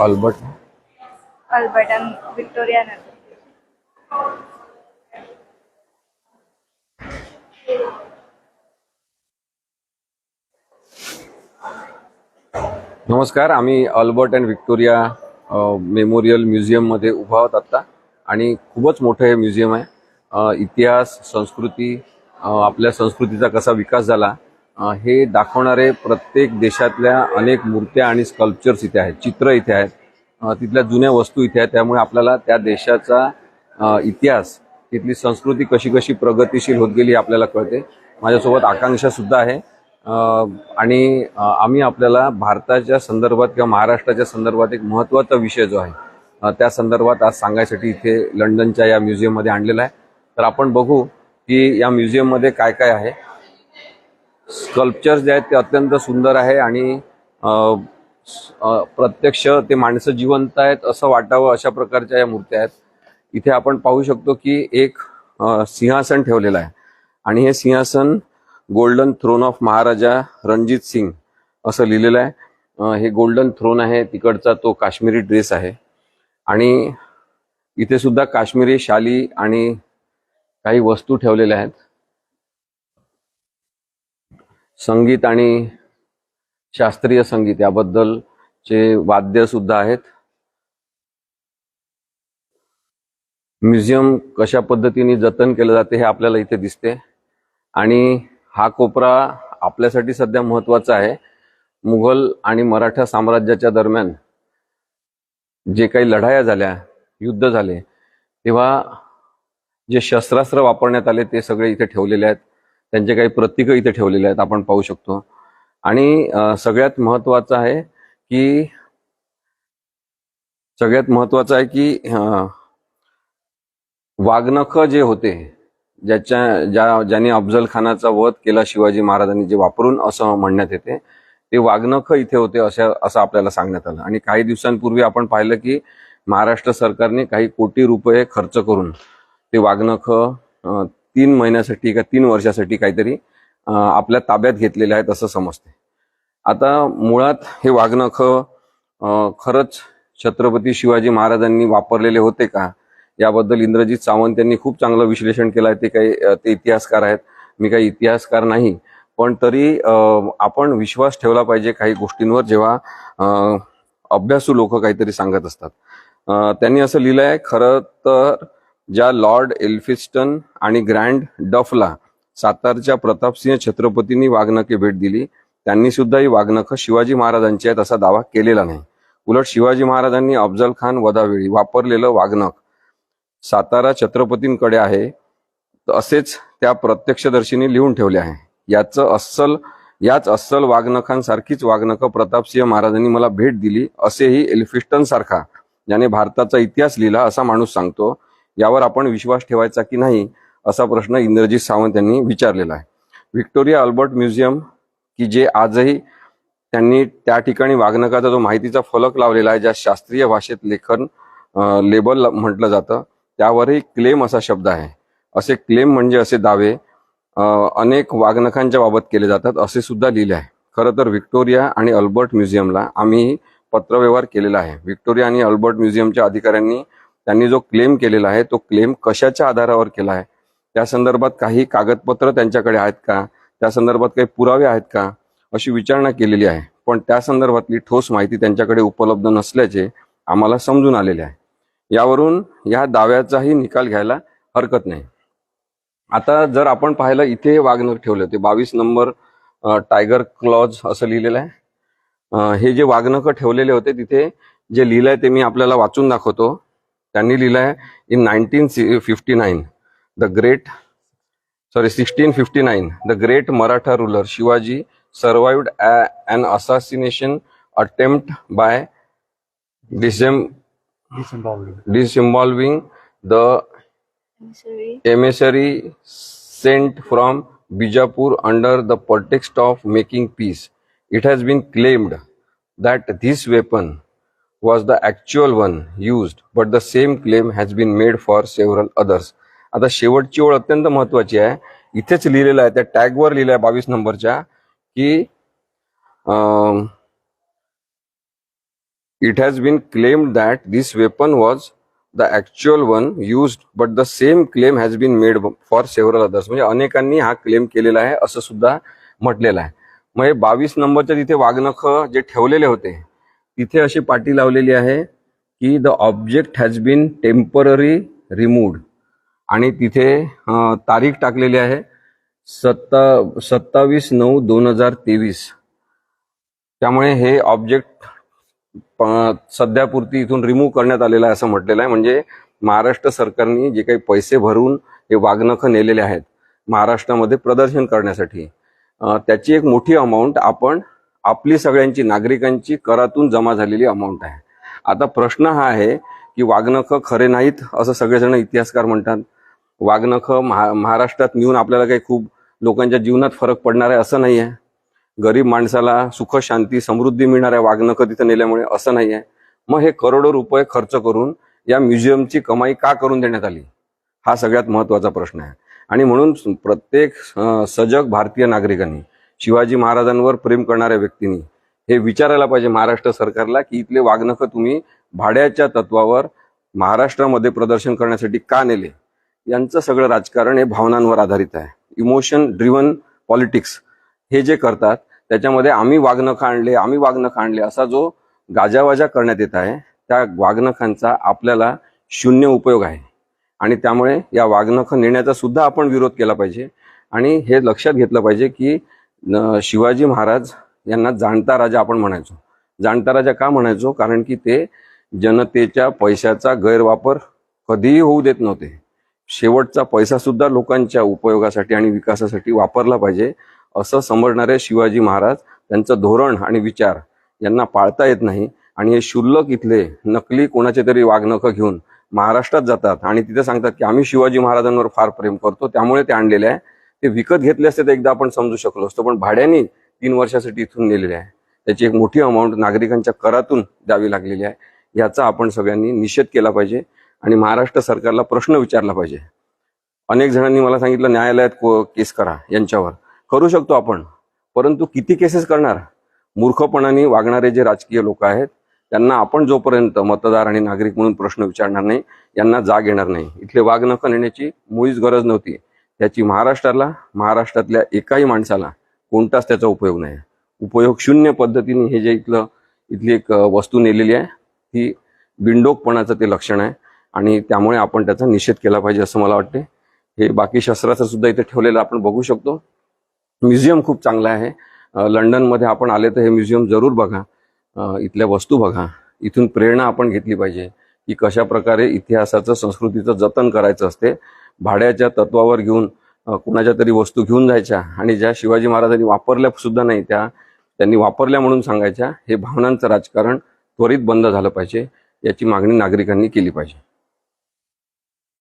Albert Albert and Victoria Nगर. नमस्कार. आम्ही Albert and Victoria memorial म्युझियममध्ये उभा आहोत आता आणि खूपच मोठं हे म्युझियम आहे. इतिहास, संस्कृती, आपल्या संस्कृतीचा कसा विकास झाला हे दाखवणारे प्रत्येक देशातल्या अनेक मूर्त्या आणि स्कल्पचर्स इथे आहेत, चित्र इथे आहेत, तिथल्या जुन्या वस्तू इथे आहेत. त्यामुळे आपल्याला त्या देशाचा इतिहास, तिथली संस्कृती कशी कशी प्रगतिशील होत गेली आपल्याला कळते. माझ्यासोबत आकांक्षा सुद्धा आहे आणि आम्ही आपल्याला भारताच्या संदर्भात किंवा महाराष्ट्राच्या संदर्भात एक महत्त्वाचा विषय जो आहे त्या संदर्भात आज सांगायसाठी इथे लंडनच्या या म्युझियममध्ये आणलेला आहे. तर आपण बघू की या म्युझियममध्ये काय काय आहे. स्कल्पचर्स जे आहेत ते अत्यंत सुंदर आहे आणि प्रत्यक्ष ते माणसं जिवंत आहेत असं वाटावं अशा प्रकारच्या या मूर्त्या आहेत. इथे आपण पाहू शकतो की एक सिंहासन ठेवलेलं आहे आणि हे सिंहासन गोल्डन थ्रोन ऑफ महाराजा रणजित सिंग असं लिहिलेलं आहे. हे गोल्डन थ्रोन आहे. तिकडचा तो काश्मीरी ड्रेस आहे आणि इथे सुद्धा काश्मीरी शाली आणि काही वस्तू ठेवलेल्या आहेत. संगीत आणि शास्त्रीय संगीत याबद्दलचे वाद्य सुद्धा आहेत. म्युझियम कशा पद्धतीने जतन केलं जाते हे आपल्याला इथे दिसते आणि हा कोपरा आपल्यासाठी सध्या महत्वाचा आहे. मुघल आणि मराठा साम्राज्याच्या दरम्यान जे काही लढाया झाल्या, युद्ध झाले, तेव्हा जे शस्त्रास्त्र वापरण्यात आले ते सगळे इथे ठेवलेले आहेत. त्यांचे काही प्रतीक इथे ठेवलेले आहेत, आपण पाहू शकतो. आणि सगळ्यात महत्वाचं आहे की वाघनख जे होते, ज्यांनी अफजल खानाचा वध केला शिवाजी महाराजांनी, जे वापरून असं म्हणण्यात येते, ते वाघनख इथे होते असं आपल्याला सांगण्यात आलं. आणि काही दिवसांपूर्वी आपण पाहिलं की महाराष्ट्र सरकारने काही कोटी रुपये खर्च करून ते वाघनख 3 महिन्यासाठी का 3 वर्षासाठी काहीतरी आपल्या ताब्यात घेतलेले आहेत असं समजते. आता मुळात हे वाघनख खरंच छत्रपती शिवाजी महाराजांनी वापरलेले होते का, याबद्दल इंद्रजित सावंत यांनी खूप चांगलं विश्लेषण केलं आहे. ते इतिहासकार आहेत, मी काही इतिहासकार नाही, पण तरी आपण विश्वास ठेवला पाहिजे काही गोष्टींवर जेव्हा अभ्यासू लोक काहीतरी सांगत असतात. त्यांनी असं लिहिलं आहे, खरं तर ज्या लॉर्ड एल्फिन्स्टन आणि ग्रँड डफला सातारच्या प्रतापसिंह छत्रपतींनी वाघनखे भेट दिली, त्यांनी सुद्धा ही वाघनखं शिवाजी महाराजांची आहेत असा दावा केलेला नाही. उलट शिवाजी महाराजांनी अफजल खान वधावेळी वापरलेलं वाघनख सातारा छत्रपतींकडे आहे असेच त्या प्रत्यक्षदर्शींनी लिहून ठेवले आहे. याच अस्सल वाघनखांसारखीच वाघनखं प्रतापसिंह महाराजांनी मला भेट दिली असेही एल्फिन्स्टन सारखा, ज्याने भारताचा इतिहास लिहिला, असा माणूस सांगतो. यावर आपण विश्वास ठेवायचा की नाही असा प्रश्न इंद्रजित सावंत यांनी विचारलेला आहे. व्हिक्टोरिया अल्बर्ट म्युझियम की जे आजही त्यांनी त्या ठिकाणी वाघनखाचा जो माहितीचा फलक लावलेला आहे, ज्या शास्त्रीय भाषेत लेबल म्हटलं जातं, त्यावरही क्लेम असा शब्द आहे. असे क्लेम म्हणजे असे दावे अनेक वाघनखांच्या बाबत केले जातात असे सुद्धा लिहिले आहे. खरं तर व्हिक्टोरिया आणि अल्बर्ट म्युझियमला आम्ही पत्रव्यवहार केलेला आहे. व्हिक्टोरिया आणि अल्बर्ट म्युझियमच्या अधिकाऱ्यांनी त्यांनी जो क्लेम केलेला आहे तो क्लेम कशाच्या आधारावर केला आहे, त्या संदर्भात काही कागदपत्र त्यांच्याकडे आहेत का, त्या संदर्भात काही पुरावे आहेत का, अशी विचारणा केलेली आहे. पण त्या संदर्भातली ठोस माहिती त्यांच्याकडे उपलब्ध नसल्याचे आम्हाला समजून आलेले आहे. यावरून या दाव्याचाही निकाल घ्यायला हरकत नाही. आता जर आपण पाहिलं, इथे वाघनख ठेवले होते, 22 नंबर टायगर क्लॉज असं लिहिलेलं आहे. हे जे वाघनख ठेवलेले होते तिथे जे लिहिलंय ते मी आपल्याला वाचून दाखवतो. त्यांनी लिहिलंय, in 1659 the great Maratha ruler Shivaji survived an assassination attempt by disinvolving the emissary sent from Bijapur under the pretext of making peace. It has been claimed that this weapon was the actual one used, but the same claim has been made for several others. आता शेवटची ओळ अत्यंत महत्वाची आहे. इथेच लिहिलेलं आहे, त्या टॅगवर लिहिलं आहे 22 नंबरच्या, की It has been claimed that this weapon was the actual one used, but the same claim has been made for several others. म्हणजे अनेकांनी हा क्लेम केलेला आहे असं सुद्धा म्हटलेलं आहे. मग हे 22 नंबरच्या तिथे वाघनख जे ठेवलेले होते तिथे अशी पाटी लावलेली आहे की the object has been temporary removed आणि तिथे तारीख टाकलेली आहे 27/9/2023. त्यामुळे हे ऑब्जेक्ट सध्यापुरती इथून रिमूव्ह करण्यात आलेलं आहे असं म्हटलेलं आहे. म्हणजे महाराष्ट्र सरकारने जे काही पैसे भरून हे वाघनख नेलेले आहेत महाराष्ट्रामध्ये प्रदर्शन करण्यासाठी त्याची एक मोठी अमाऊंट आपण आपली सगळ्यांची नागरिकांची करातून जमा झालेली अमाऊंट आहे. आता प्रश्न हा आहे की वाघनख खरे नाहीत असं सगळेजण इतिहासकार म्हणतात. वाघनख महाराष्ट्रात नेऊन आपल्याला काही खूप लोकांच्या जीवनात फरक पडणार आहे असं नाही आहे. गरीब माणसाला सुख शांती समृद्धी मिळणार आहे वाघनख तिथं नेल्यामुळे असं नाही आहे. मग हे करोडो रुपये खर्च करून या म्युझियमची कमाई का करून देण्यात आली हा सगळ्यात महत्वाचा प्रश्न आहे. आणि म्हणून प्रत्येक सजग भारतीय नागरिकांनी शिवाजी महाराजांवर प्रेम करणाऱ्या व्यक्तींनी हे विचारायला पाहिजे महाराष्ट्र सरकारला की इथले वाघनख तुम्ही भाड्याच्या तत्वावर महाराष्ट्रामध्ये प्रदर्शन करण्यासाठी का नेले. यांचं सगळं राजकारण हे भावनांवर आधारित आहे. इमोशन ड्रिव्हन पॉलिटिक्स हे जे करतात त्याच्यामध्ये आम्ही वाघनख आणले असा जो गाजावाजा करण्यात येत आहे त्या वाघनखांचा आपल्याला शून्य उपयोग आहे. आणि त्यामुळे या वाघनख नेण्याचा सुद्धा आपण विरोध केला पाहिजे. आणि हे लक्षात घेतलं पाहिजे की शिवाजी महाराज यांना जाणता राजा आपण म्हणायचो. जाणता राजा का म्हणायचो कारण की ते जनतेच्या पैशाचा गैरवापर कधीही होऊ देत नव्हते. शेवटचा पैसा सुद्धा लोकांच्या उपयोगासाठी आणि विकासासाठी वापरला पाहिजे असं समजणारे शिवाजी महाराज त्यांचं धोरण आणि विचार यांना पाळता येत नाही. आणि हे क्षुल्लक इथले नकली कोणाचे तरी वाघनख घेऊन महाराष्ट्रात जातात आणि तिथे सांगतात की आम्ही शिवाजी महाराजांवर फार प्रेम करतो त्यामुळे ते आणलेले आहे. ते विकत घेतले असते तर एकदा आपण समजू शकलो असतो. पण भाड्याने 3 वर्षासाठी इथून नेलेले आहे. त्याची एक मोठी अमाऊंट नागरिकांच्या करातून द्यावी लागलेली आहे. याचा आपण सगळ्यांनी निषेध केला पाहिजे आणि महाराष्ट्र सरकारला प्रश्न विचारला पाहिजे. अनेक जणांनी मला सांगितलं न्यायालयात केस करा. यांच्यावर करू शकतो आपण, परंतु किती केसेस करणार. मूर्खपणाने वागणारे जे राजकीय लोक आहेत त्यांना आपण जोपर्यंत मतदार आणि नागरिक म्हणून प्रश्न विचारणार नाही यांना जाग येणार नाही. इथले वाघनख नेण्याची मुळीच गरज नव्हती. त्याची महाराष्ट्रातल्या एकाही माणसाला कोणताच त्याचा उपयोग नाही. उपयोग शून्य पद्धतीने हे जे इथली एक वस्तू नेलेली आहे ही बिंडोकपणाचं ते लक्षण आहे आणि त्यामुळे आपण त्याचा निषेध केला पाहिजे असं मला वाटते. हे बाकी शस्त्राचं सुद्धा इथे ठेवलेलं आपण बघू शकतो. म्युझियम खूप चांगलं आहे. लंडनमध्ये आपण आले तर हे म्युझियम जरूर बघा. इथल्या वस्तू बघा. इथून प्रेरणा आपण घेतली पाहिजे की कशा प्रकारे इतिहासाचं संस्कृतीचं जतन करायचं असते. भाड्याच्या तत्वावर घेऊन कुणाच्या तरी वस्तू घेऊन जायच्या आणि ज्या शिवाजी महाराजांनी वापरल्या सुद्धा नाही त्या त्यांनी वापरल्या म्हणून सांगायच्या. हे भावनांचं राजकारण त्वरित बंद झालं पाहिजे. याची मागणी नागरिकांनी केली पाहिजे.